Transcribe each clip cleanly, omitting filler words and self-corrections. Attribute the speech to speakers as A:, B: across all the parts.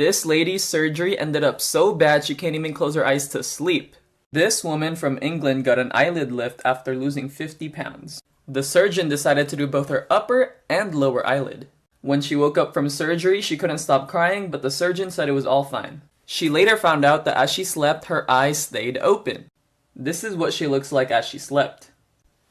A: This lady's surgery ended up so bad she can't even close her eyes to sleep. This woman from England got an eyelid lift after losing 50 pounds. The surgeon decided to do both her upper and lower eyelid. When she woke up from surgery, she couldn't stop crying, but the surgeon said it was all fine. She later found out that as she slept, her eyes stayed open. This is what she looks like as she slept.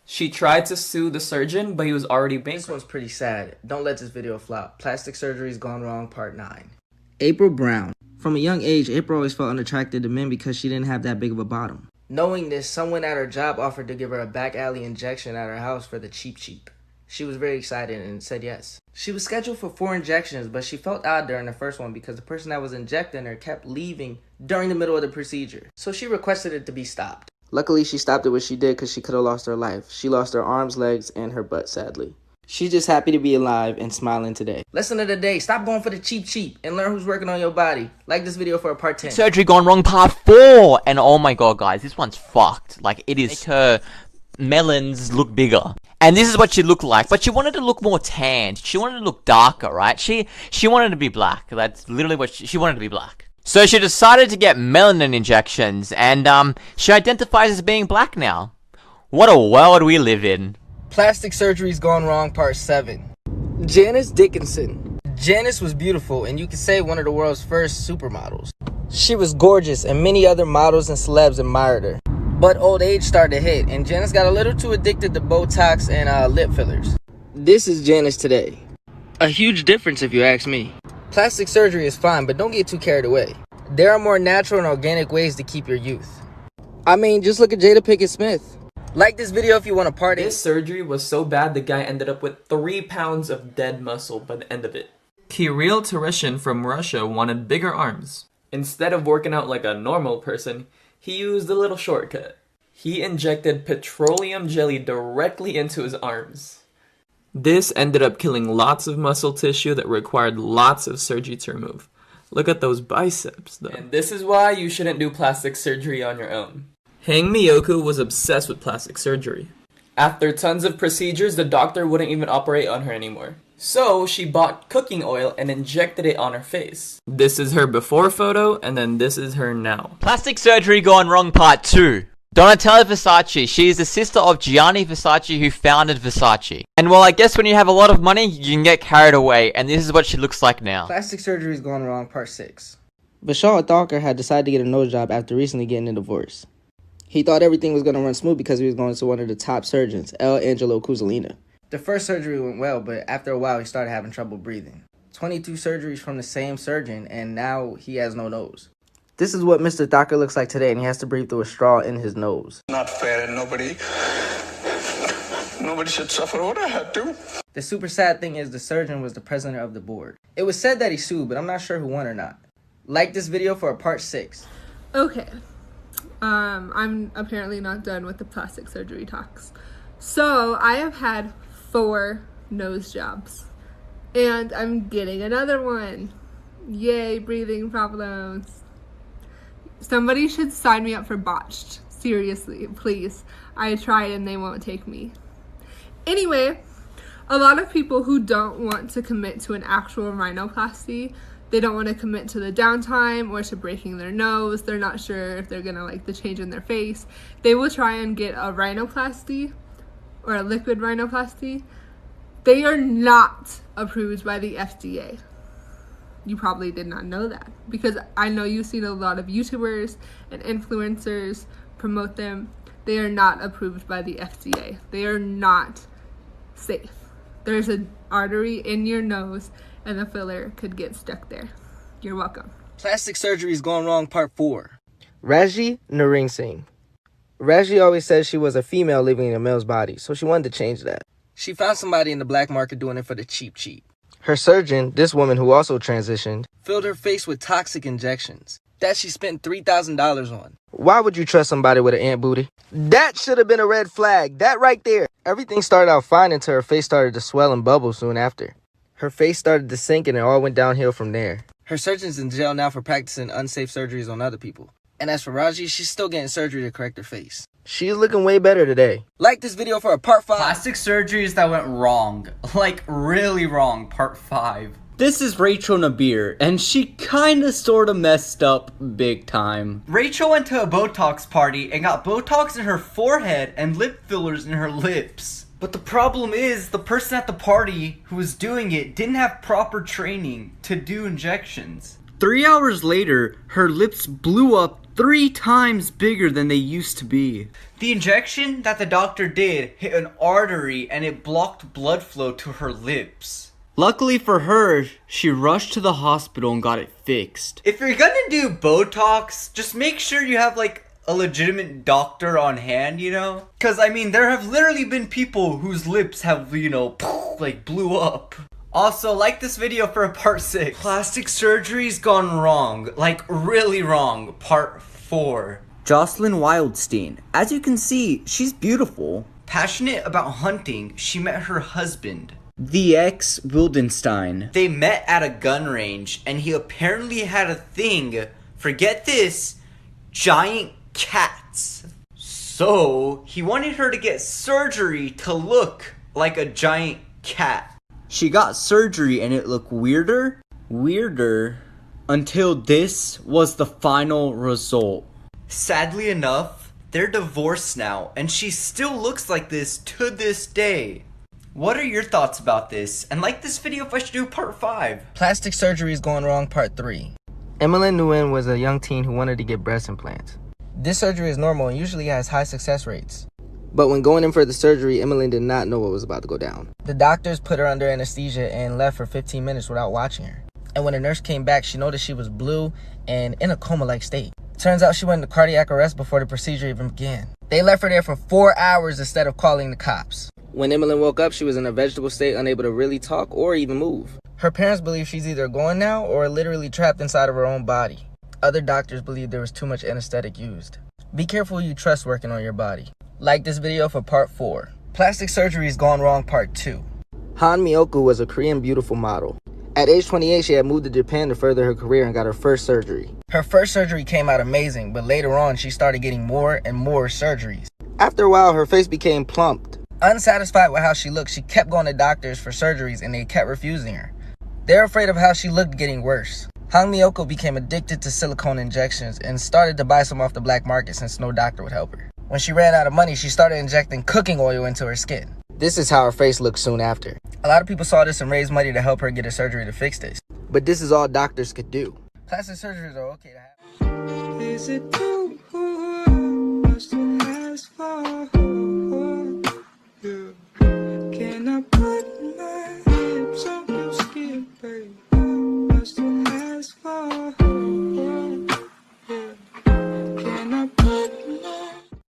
A: She tried to sue the surgeon, but he was already bankrupt.
B: This one's pretty sad. Don't let this video flop. Plastic surgery's gone wrong, part 9. April Brown. From a young age, April always felt unattracted to men because she didn't have that big of a bottom. Knowing this, someone at her job offered to give her a back alley injection at her house for the cheap. She was very excited and said yes. She was scheduled for 4 injections, but she felt odd during the first one because the person that was injecting her kept leaving during the middle of the procedure. So she requested it to be stopped. Luckily, she stopped it when she did because she could have lost her life. She lost her arms, legs, and her butt, sadly. She's just happy to be alive and smiling today. Lesson of the day, stop going for the cheap and learn who's working on your body. Like this video for a part 10.
C: Surgery gone wrong part 4. And oh my god, guys, this one's fucked. Like, it is. Make her melons look bigger. And this is what she looked like. But she wanted to look more tanned. She wanted to look darker, right? She wanted to be black. That's literally what she wanted to be black. So she decided to get melanin injections. And she identifies as being black now. What a world we live in.
B: Plastic surgery's gone wrong, part 7. Janice Dickinson. Janice was beautiful, and you could say one of the world's first supermodels. She was gorgeous, and many other models and celebs admired her. But old age started to hit, and Janice got a little too addicted to Botox and lip fillers. This is Janice today. A huge difference if you ask me. Plastic surgery is fine, but don't get too carried away. There are more natural and organic ways to keep your youth. I mean, just look at Jada Pinkett Smith. Like this video if you want to party.
A: This surgery was so bad the guy ended up with 3 pounds of dead muscle by the end of it. Kirill Tereshin from Russia wanted bigger arms. Instead of working out like a normal person, he used a little shortcut. He injected petroleum jelly directly into his arms. This ended up killing lots of muscle tissue that required lots of surgery to remove. Look at those biceps though. And this is why you shouldn't do plastic surgery on your own. Hang Miyoku was obsessed with plastic surgery. After tons of procedures, the doctor wouldn't even operate on her anymore. So she bought cooking oil and injected it on her face. This is her before photo, and then this is her now.
C: Plastic surgery gone wrong part 2. Donatella Versace. She is the sister of Gianni Versace, who founded Versace. And well, I guess when you have a lot of money, you can get carried away, and this is what she looks like now.
B: Plastic surgery's gone wrong, part 6. Vishal Thakur had decided to get a nose job after recently getting a divorce. He thought everything was going to run smooth because he was going to one of the top surgeons, L. Angelo Cuzzolino. The first surgery went well, but after a while he started having trouble breathing. 22 surgeries from the same surgeon, and now he has no nose. This is what Mr. Thakur looks like today, and he has to breathe through a straw in his nose.
D: Not fair, and nobody should suffer what I had to.
B: The super sad thing is the surgeon was the president of the board. It was said that he sued, but I'm not sure who won or not. Like this video for a part 6.
E: Okay. I'm apparently not done with the plastic surgery talks. So I have had 4 nose jobs, and I'm getting another one. Yay, breathing problems. Somebody should sign me up for botched. Seriously, please. I tried and they won't take me. Anyway, a lot of people who don't want to commit to an actual rhinoplasty, they don't want to commit to the downtime or to breaking their nose. They're not sure if they're going to like the change in their face. They will try and get a rhinoplasty or a liquid rhinoplasty. They are not approved by the FDA. You probably did not know that because I know you've seen a lot of YouTubers and influencers promote them. They are not approved by the FDA. They are not safe. There's an artery in your nose and the filler could get stuck there. You're welcome.
B: Plastic surgery's gone wrong, part 4. Raji Narang Singh. Raji always said she was a female living in a male's body, so she wanted to change that. She found somebody in the black market doing it for the cheap. Her surgeon, this woman who also transitioned, filled her face with toxic injections that she spent $3,000 on. Why would you trust somebody with an ant booty? That should have been a red flag. That right there. Everything started out fine until her face started to swell and bubble soon after. Her face started to sink and it all went downhill from there. Her surgeon's in jail now for practicing unsafe surgeries on other people. And as for Raji, she's still getting surgery to correct her face. She's looking way better today. Like this video for a part 5.
F: Plastic surgeries that went wrong. Like, really wrong. Part 5. This is Rachel Nabir, and she kinda sorta messed up big time. Rachel went to a Botox party and got Botox in her forehead and lip fillers in her lips. But the problem is, the person at the party who was doing it didn't have proper training to do injections. 3 hours later, her lips blew up 3 times bigger than they used to be. The injection that the doctor did hit an artery and it blocked blood flow to her lips. Luckily for her, she rushed to the hospital and got it fixed. If you're gonna do Botox, just make sure you have like a legitimate doctor on hand, you know? Cause I mean, there have literally been people whose lips have, you know, like blew up. Also, like this video for part 6. Plastic surgery's gone wrong, like really wrong, part 4. Jocelyn Wildstein. As you can see, she's beautiful. Passionate about hunting, she met her husband, the ex Wildenstein. They met at a gun range, and he apparently had a thing for, get this, giant cats. So, he wanted her to get surgery to look like a giant cat. She got surgery and it looked weirder, until this was the final result. Sadly enough, they're divorced now, and she still looks like this to this day. What are your thoughts about this? And like this video if I should do part 5.
B: Plastic surgery is going wrong, part 3. Emmeline Nguyen was a young teen who wanted to get breast implants. This surgery is normal and usually has high success rates. But when going in for the surgery, Emmeline did not know what was about to go down. The doctors put her under anesthesia and left for 15 minutes without watching her. And when the nurse came back, she noticed she was blue and in a coma-like state. Turns out she went into cardiac arrest before the procedure even began. They left her there for 4 hours instead of calling the cops. When Emmeline woke up, she was in a vegetable state, unable to really talk or even move. Her parents believe she's either gone now or literally trapped inside of her own body. Other doctors believe there was too much anesthetic used. Be careful who you trust working on your body. Like this video for part 4. Plastic surgery has gone wrong, part 2. Han Miyoku was a Korean beautiful model. At age 28, she had moved to Japan to further her career and got her first surgery. Her first surgery came out amazing, but later on, she started getting more and more surgeries. After a while, her face became plumped. Unsatisfied with how she looked, she kept going to doctors for surgeries and they kept refusing her. They're afraid of how she looked getting worse. Han Miyoko became addicted to silicone injections and started to buy some off the black market since no doctor would help her. When she ran out of money, she started injecting cooking oil into her skin. This is how her face looked soon after. A lot of people saw this and raised money to help her get a surgery to fix this. But this is all doctors could do. Plastic surgeries are okay to have. Is it too much to ask for? Can I put